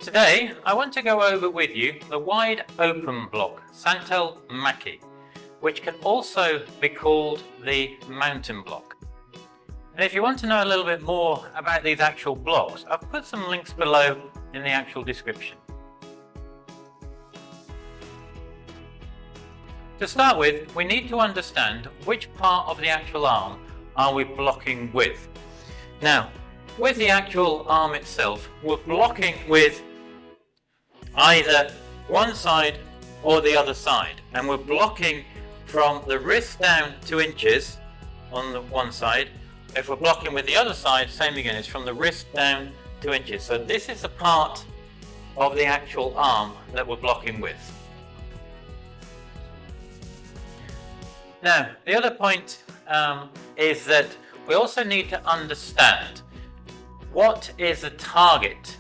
Today, I want to go over with you the wide open block, Santeul Makki, which can also be called the mountain block. And if you want to know a little bit more about these actual blocks, I've put some links below in the actual description. To start with, we need to understand which part of the actual arm are we blocking with. Now, with the actual arm itself, we're blocking with either one side or the other side, and we're blocking from the wrist down 2 inches on the one side. If we're blocking with the other side, same again, it's from the wrist down 2 inches. So this is the part of the actual arm that we're blocking with. Now, the other point is that we also need to understand what is the target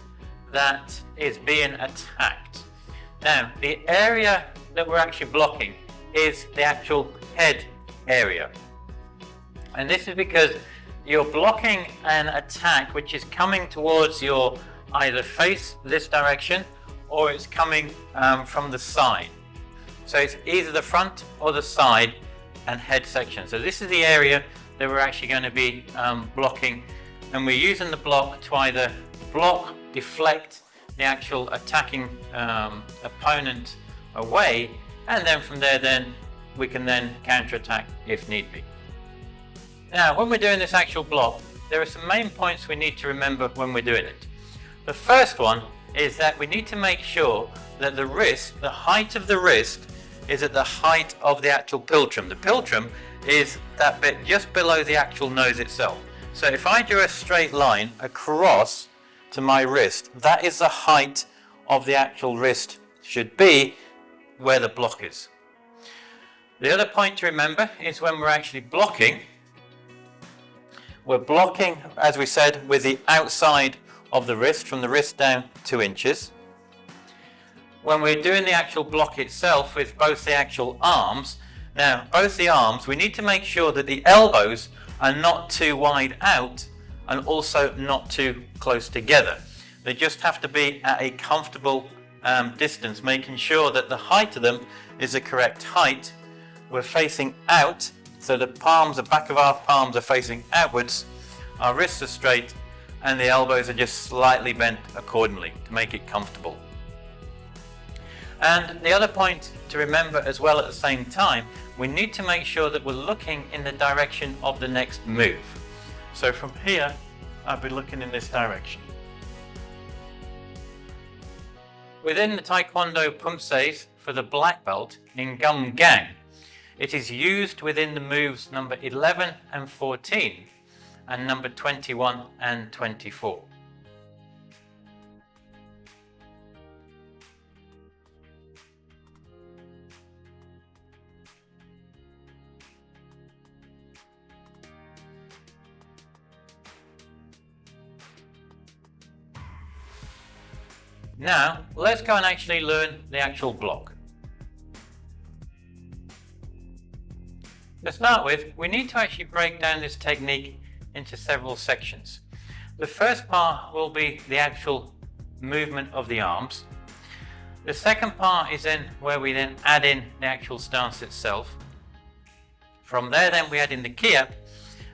that is being attacked. Now, the area that we're actually blocking is the actual head area. And this is because you're blocking an attack which is coming towards your either face this direction or it's coming from the side. So it's either the front or the side and head section. So this is the area that we're actually going to be blocking, and we're using the block to either block, deflect the actual attacking opponent away, and then from there then we can then counter-attack if need be. Now, when we're doing this actual block, there are some main points we need to remember when we're doing it. The first one is that we need to make sure that the wrist, the height of the wrist, is at the height of the actual piltrum. The piltrum is that bit just below the actual nose itself. So if I drew a straight line across to my wrist, that is the height of the actual wrist should be where the block is. The other point to remember is when we're actually blocking, we're blocking, as we said, with the outside of the wrist, from the wrist down 2 inches. When we're doing the actual block itself with both the actual arms, now both the arms, we need to make sure that the elbows are not too wide out and also not too close together. They just have to be at a comfortable distance, making sure that the height of them is the correct height. We're facing out, so the palms, the back of our palms are facing outwards, our wrists are straight, and the elbows are just slightly bent accordingly to make it comfortable. And the other point to remember as well at the same time, we need to make sure that we're looking in the direction of the next move. So from here, I'll be looking in this direction. Within the Taekwondo Poomsae for the black belt in Keumgang, it is used within the moves number 11 and 14 and number 21 and 24. Now, let's go and actually learn the actual block. To start with, we need to actually break down this technique into several sections. The first part will be the actual movement of the arms. The second part is then where we then add in the actual stance itself. From there then we add in the kia,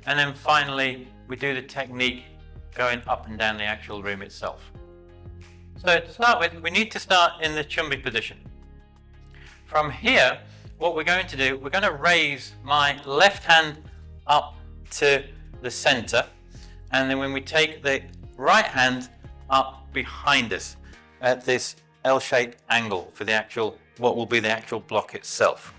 and then finally we do the technique going up and down the actual room itself. So to start with, we need to start in the chumbi position. From here, what we're going to do, we're going to raise my left hand up to the center, and then when we take the right hand up behind us at this L-shaped angle for the actual, what will be the actual block itself.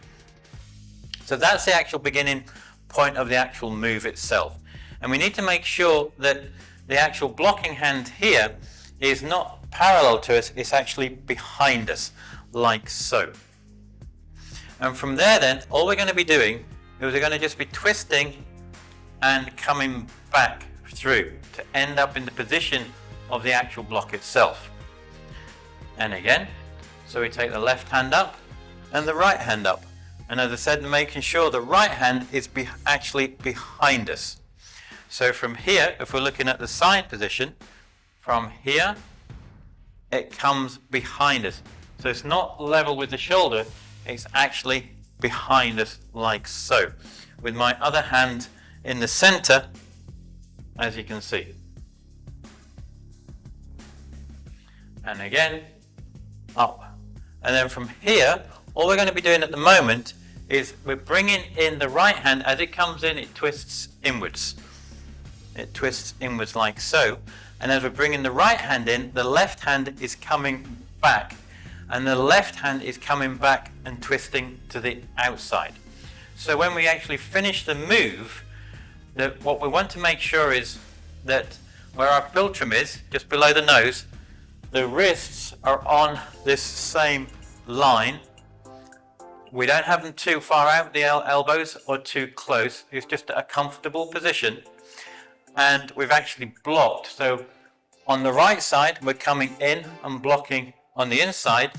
So that's the actual beginning point of the actual move itself. And we need to make sure that the actual blocking hand here is not parallel to us, it's actually behind us, like so. And from there then, all we're going to be doing is we're going to just be twisting and coming back through to end up in the position of the actual block itself. And again, so we take the left hand up and the right hand up. And as I said, making sure the right hand is actually behind us. So from here, if we're looking at the side position, from here it comes behind us. So it's not level with the shoulder, it's actually behind us like so. With my other hand in the center, as you can see. And again, up. And then from here, all we're going to be doing at the moment is we're bringing in the right hand. As it comes in, it twists inwards. It twists inwards like so. And as we're bringing the right hand in, the left hand is coming back. And the left hand is coming back and twisting to the outside. So when we actually finish the move, what we want to make sure is that where our philtrum is, just below the nose, the wrists are on this same line. We don't have them too far out, the elbows, or too close. It's just a comfortable position. And we've actually blocked. So on the right side, we're coming in and blocking on the inside.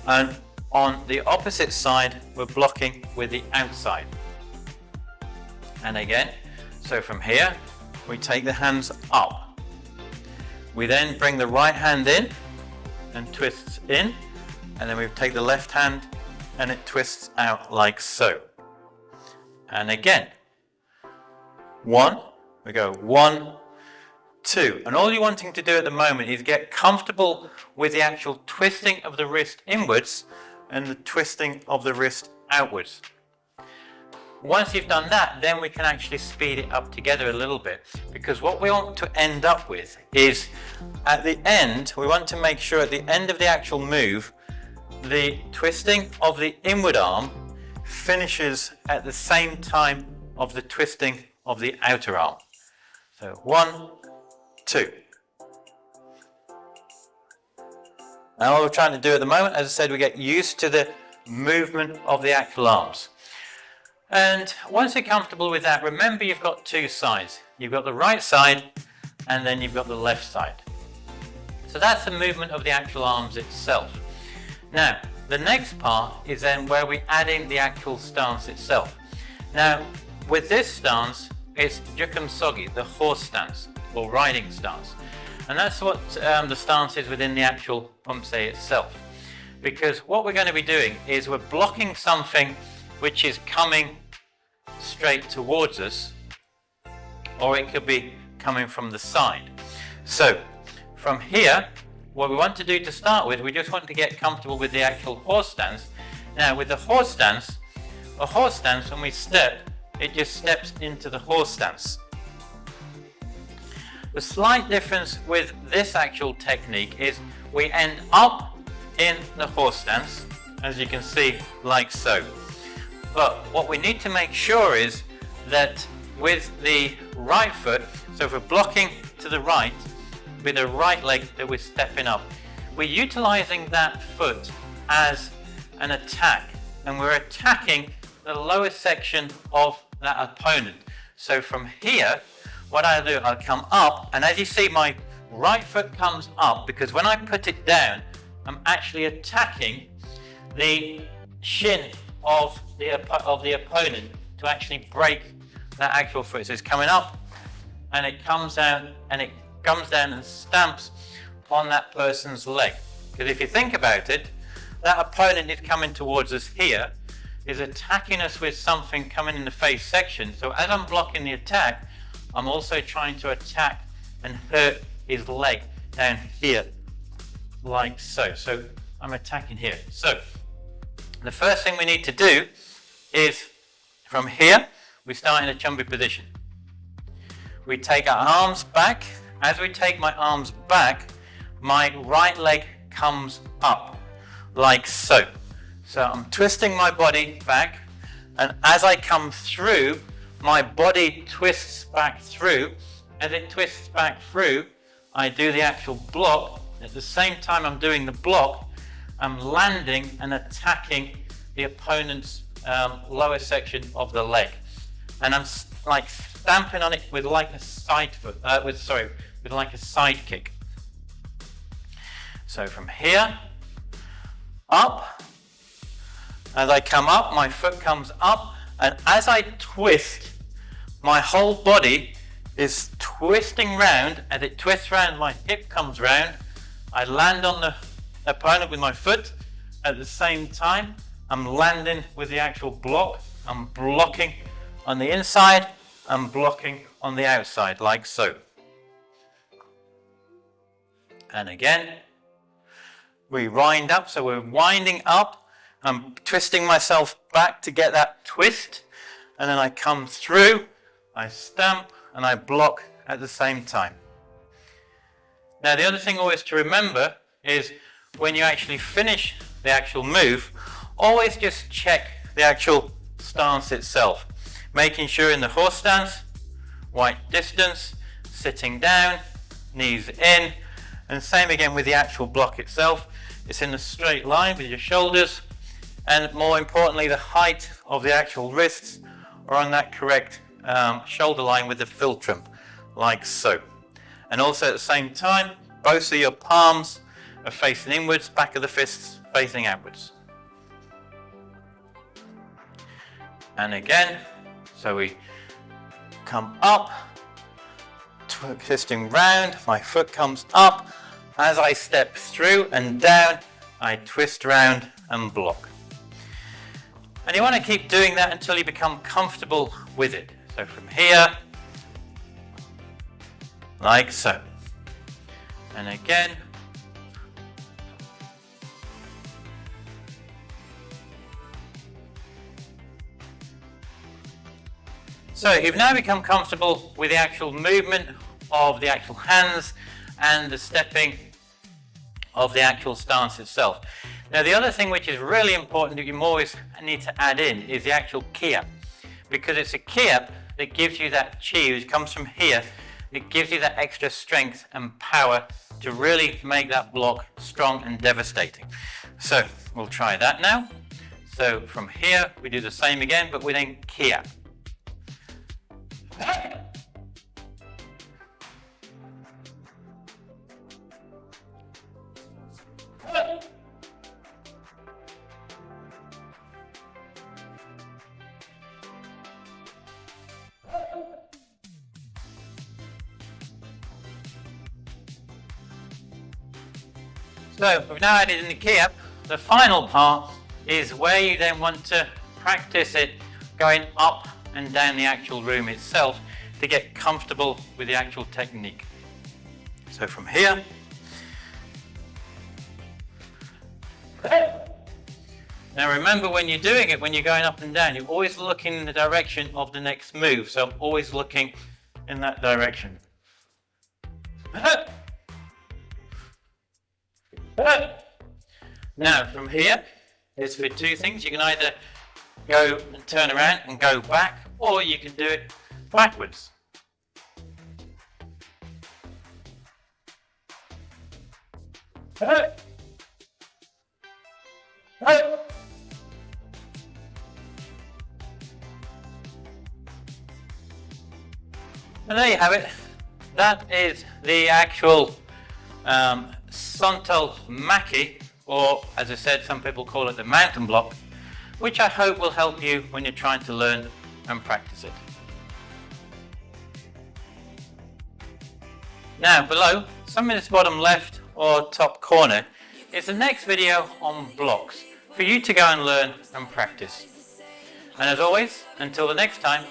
And on the opposite side, we're blocking with the outside. And again, so from here, we take the hands up. We then bring the right hand in and twists in. And then we take the left hand and it twists out like so. And again, one, we go 1, 2. And all you're wanting to do at the moment is get comfortable with the actual twisting of the wrist inwards and the twisting of the wrist outwards. Once you've done that, then we can actually speed it up together a little bit, because what we want to end up with is at the end, we want to make sure at the end of the actual move, the twisting of the inward arm finishes at the same time of the twisting of the outer arm. So 1, 2. Now what we're trying to do at the moment, as I said, we get used to the movement of the actual arms. And once you're comfortable with that, remember you've got two sides. You've got the right side and then you've got the left side. So that's the movement of the actual arms itself. Now, the next part is then where we add in the actual stance itself. Now, with this stance, it's Jukam Sogi, the horse stance, or riding stance. And that's what the stance is within the actual Poomsae itself. Because what we're going to be doing is we're blocking something which is coming straight towards us, or it could be coming from the side. So, from here, what we want to do to start with, we just want to get comfortable with the actual horse stance. Now, with the horse stance, a horse stance, when we step, it just steps into the horse stance. The slight difference with this actual technique is we end up in the horse stance, as you can see, like so. But what we need to make sure is that with the right foot, so if we're blocking to the right, with the right leg that we're stepping up, we're utilizing that foot as an attack, and we're attacking the lower section of that opponent. So from here, what I'll do, I'll come up, and as you see, my right foot comes up, because when I put it down, I'm actually attacking the shin of the opponent to actually break that actual foot. So it's coming up, and it comes down, and it comes down and stamps on that person's leg. Because if you think about it, that opponent is coming towards us here, is attacking us with something coming in the face section. So as I'm blocking the attack, I'm also trying to attack and hurt his leg down here, like so. So I'm attacking here. So the first thing we need to do is, from here, we start in a chumbi position. We take our arms back. As we take my arms back, my right leg comes up, like so. So I'm twisting my body back, and as I come through, my body twists back through. As it twists back through, I do the actual block. At the same time I'm doing the block, I'm landing and attacking the opponent's lower section of the leg. And I'm like stamping on it with like a side foot, with like a side kick. So from here, up, as I come up, my foot comes up, and as I twist, my whole body is twisting round. As it twists round, my hip comes round, I land on the opponent with my foot. At the same time, I'm landing with the actual block. I'm blocking on the inside. I'm blocking on the outside, like so. And again, we wind up. So we're winding up. I'm twisting myself back to get that twist. And then I come through, I stamp, and I block at the same time. Now, the other thing always to remember is when you actually finish the actual move, always just check the actual stance itself. Making sure in the horse stance, white distance, sitting down, knees in, and same again with the actual block itself. It's in a straight line with your shoulders, and more importantly, the height of the actual wrists are on that correct shoulder line with the philtrum, like so. And also at the same time, both of your palms are facing inwards, back of the fists facing outwards. And again, so we come up, twisting round, my foot comes up. As I step through and down, I twist round and block. And you want to keep doing that until you become comfortable with it. So from here, like so. And again, so you've now become comfortable with the actual movement of the actual hands and the stepping of the actual stance itself. Now, the other thing which is really important that you always need to add in is the actual kia, because it's a kia that gives you that chi, which comes from here. It gives you that extra strength and power to really make that block strong and devastating. So we'll try that now. So from here, we do the same again, but with a kia. So we've now added in the kia. The final part is where you then want to practice it going up and down the actual room itself to get comfortable with the actual technique. So from here, now remember when you're doing it, when you're going up and down, you're always looking in the direction of the next move. So I'm always looking in that direction. Now from here, it's for two things. You can either go and turn around and go back, or you can do it backwards. And there you have it. That is the actual Santeul Makki, or as I said, some people call it the mountain block, which I hope will help you when you're trying to learn and practice it. Now below, some in this bottom left or top corner, is the next video on blocks for you to go and learn and practice. And as always, until the next time,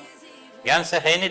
Gam Sa Hae Ni.